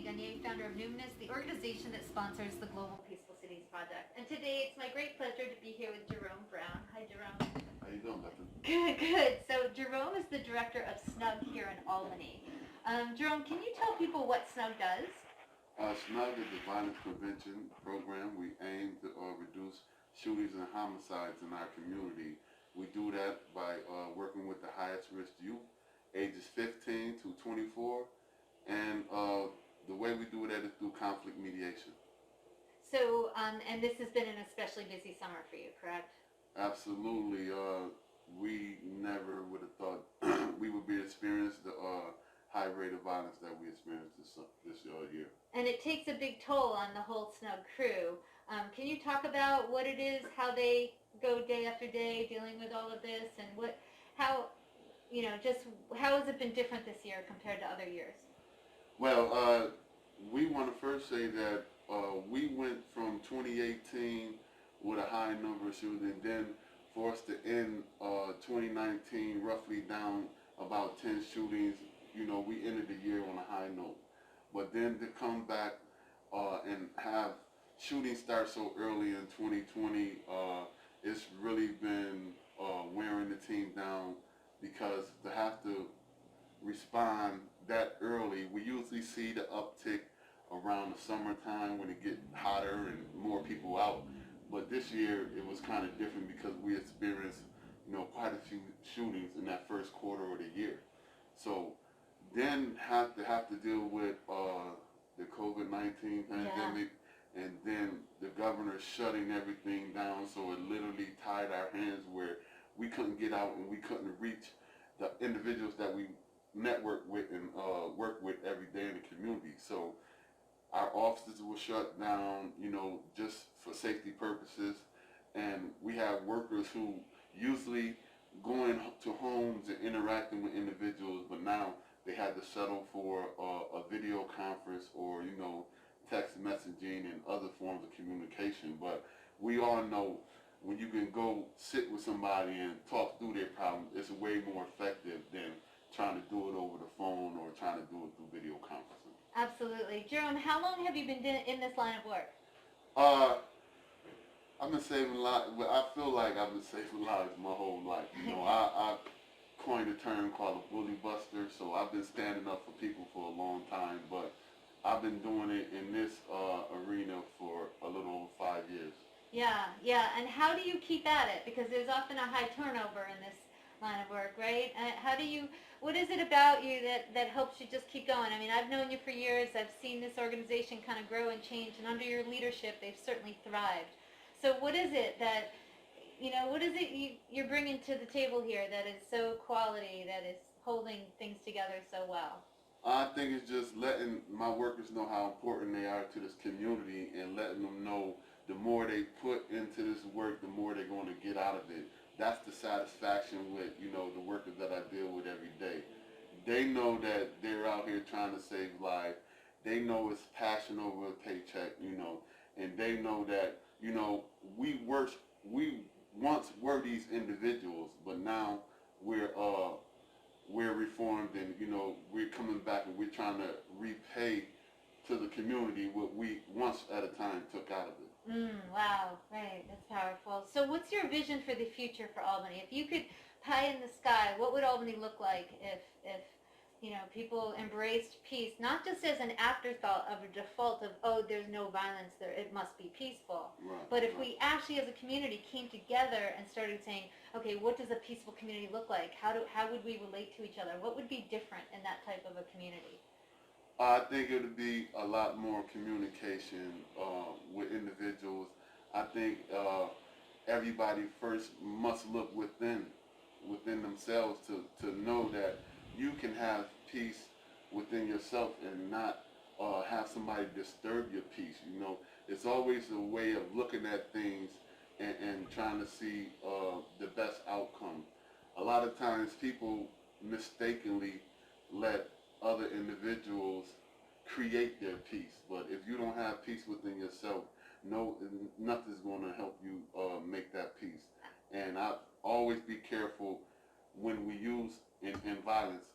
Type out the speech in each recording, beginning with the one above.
Bethany Gonyea, founder of Numinous, the organization that sponsors the Global Peaceful Cities Project. And today it's my great pleasure to be here with Jerome Brown. Hi, Jerome. How you doing, Bethany? Good, good. So Jerome is the director of SNUG here in Albany. Jerome, can you tell people what SNUG does? SNUG is the Violence Prevention Program. We aim to reduce shootings and homicides in our community. We do that by working with the highest risk youth, ages 15 to 24, and the way we do that is through conflict mediation. So, and this has been an especially busy summer for you, correct? Absolutely. We never would have thought we would be experiencing the high rate of violence that we experienced this year. And it takes a big toll on the whole SNUG crew. Can you talk about what it is, how they go day after day dealing with all of this, and how has it been different this year compared to other years? Well, we want to first say that we went from 2018 with a high number of shootings, and then for us to end 2019 roughly down about 10 shootings, we ended the year on a high note. But then to come back and have shootings start so early in 2020, it's really been wearing the team down, because to have to respond that early, we usually see the uptick around the summertime when it gets hotter and more people out. But this year it was kind of different because we experienced, quite a few shootings in that first quarter of the year. So then have to deal with the COVID-19 pandemic, and then the governor shutting everything down. So it literally tied our hands where we couldn't get out and we couldn't reach the individuals that we network with and work with every day in the community. So our offices were shut down, just for safety purposes. And we have workers who usually going to homes and interacting with individuals, but now they had to settle for a video conference or, text messaging and other forms of communication. But we all know when you can go sit with somebody and talk through their problem, it's way more effective than trying to do it over the phone or trying to do it through video conferencing. Absolutely. Jerome, how long have you been in this line of work? I've been saving lives. I feel like I've been saving lives my whole life. I coined a term called a bully buster, so I've been standing up for people for a long time, but I've been doing it in this arena for a little over 5 years. Yeah. And how do you keep at it? Because there's often a high turnover in this line of work, right? What is it about you that helps you just keep going? I mean, I've known you for years. I've seen this organization kind of grow and change, and under your leadership, they've certainly thrived. So what is it that, you're bringing to the table here that is so quality, that is holding things together so well? I think it's just letting my workers know how important they are to this community, and letting them know the more they put into this work, the more they're going to get out of it. That's the satisfaction with, the workers that I deal with every day. They know that they're out here trying to save lives. They know it's passion over a paycheck, and they know that, we once were these individuals, but now we're reformed, and, we're coming back and we're trying to repay to the community what we once at a time took out of it. Wow, right, that's powerful. So what's your vision for the future for Albany? If you could pie in the sky, what would Albany look like if people embraced peace, not just as an afterthought of a default of, there's no violence there, it must be peaceful. Right, but if we actually as a community came together and started saying, okay, what does a peaceful community look like? How would we relate to each other? What would be different in that type of a community? I think it would be a lot more communication with individuals. I think everybody first must look within themselves to know that you can have peace within yourself and not have somebody disturb your peace. It's always a way of looking at things and trying to see the best outcome. A lot of times people mistakenly let other individuals create their peace, but if you don't have peace within yourself, nothing's going to help you make that peace. And I always be careful when we use in violence,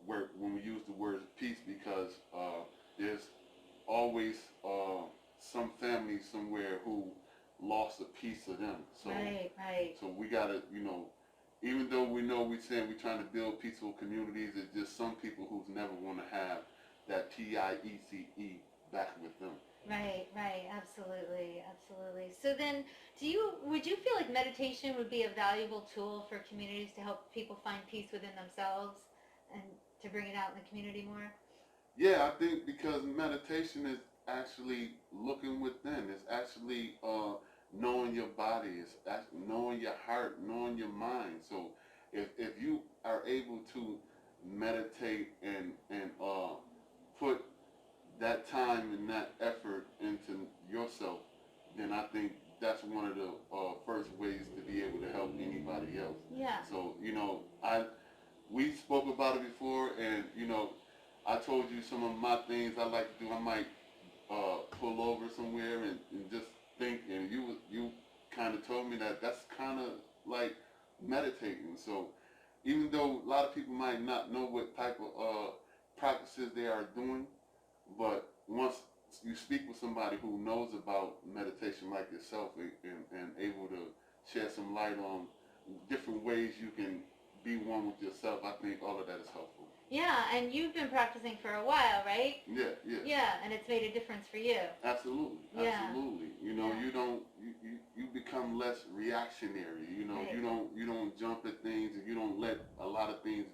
when we use the word peace, because lost a piece of them. So, right. so we gotta, even though we know we're trying to build peaceful communities, it's just some people who's never want to have that PIECE back with them. Right, absolutely. So then, would you feel like meditation would be a valuable tool for communities to help people find peace within themselves and to bring it out in the community more? Yeah, I think because meditation is actually looking within. It's actually knowing your body. It's knowing your heart, knowing your mind. So if you are able to meditate and put that time and that effort into yourself, then I think that's one of the first ways to be able to help anybody else. Yeah. So we spoke about it before, and I told you some of my things I like to do. I might pull over somewhere and just think, and you kind of told me that's kind of like meditating. So even though a lot of people might not know what type of practices they are doing, but once you speak with somebody who knows about meditation like yourself and able to shed some light on different ways you can be one with yourself, I think all of that is helpful. Yeah, and you've been practicing for a while, right? Yeah. Yeah, and it's made a difference for you. Absolutely. Yeah. You become less reactionary. Right. You don't jump at things, and you don't let a lot of things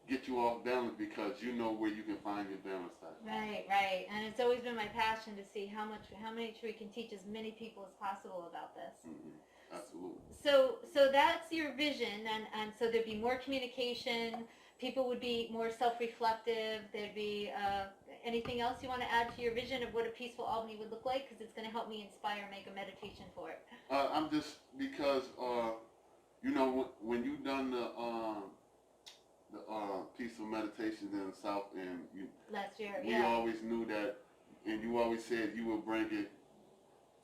get you off balance because you know where you can find your balance at. Right. And it's always been my passion to see how much we can teach as many people as possible about this. Mm-hmm. Absolutely. So that's your vision, and so there'd be more communication. People would be more self-reflective. There'd be anything else you want to add to your vision of what a peaceful Albany would look like? Because it's going to help me inspire, make a meditation for it. I'm just because when you done the peaceful meditations in the South, and last year, we always knew that, and you always said you would bring it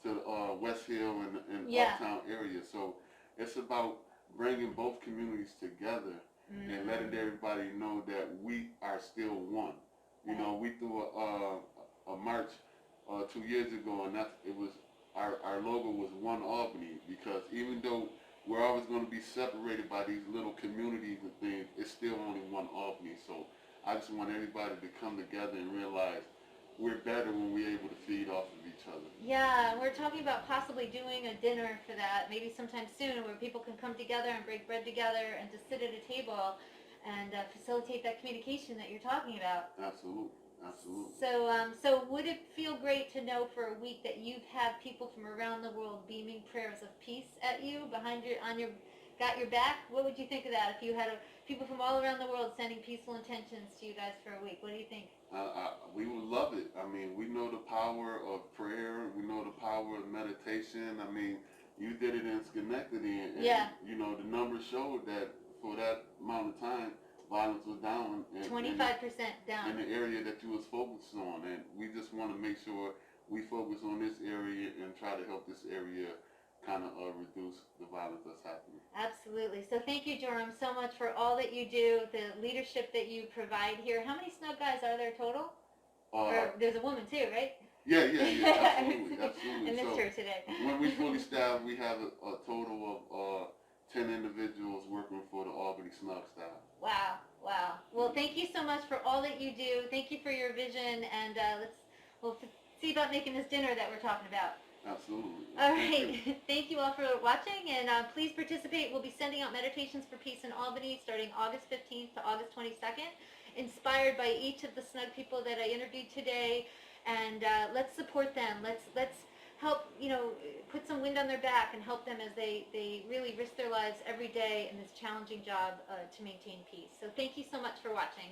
to West Hill and Uptown area. So it's about bringing both communities together. Mm-hmm. And letting everybody know that we are still one. We threw a march 2 years ago, and it was our logo was One Albany, because even though we're always going to be separated by these little communities and things, it's still only one Albany. So I just want everybody to come together and realize we're better when we're able to feed off of each other. Yeah, we're talking about possibly doing a dinner for that, maybe sometime soon, where people can come together and break bread together and just sit at a table and facilitate that communication that you're talking about. Absolutely. So would it feel great to know for a week that you've had people from around the world beaming prayers of peace at you got your back? What would you think of that if you had people from all around the world sending peaceful intentions to you guys for a week? What do you think? We would love it. I mean, we know the power of prayer. We know the power of meditation. I mean, you did it in Schenectady, and the numbers showed that for that amount of time, violence was down. 25% down. In the area that you was focused on. And we just want to make sure we focus on this area and try to help this area kind of reduce the violence that's happening. Absolutely. So thank you, Jerome, so much for all that you do, the leadership that you provide here. How many SNUG guys are there total? Or there's a woman too, right? Yeah, absolutely. I missed her today. When we fully staffed, we have a total of 10 individuals working for the Albany SNUG staff. Wow. Well, thank you so much for all that you do. Thank you for your vision, and we'll see about making this dinner that we're talking about. Absolutely. All right. Thank you all for watching, and please participate. We'll be sending out Meditations for Peace in Albany starting August 15th to August 22nd, inspired by each of the SNUG people that I interviewed today, and let's support them. Let's help, put some wind on their back and help them as they really risk their lives every day in this challenging job to maintain peace. So thank you so much for watching.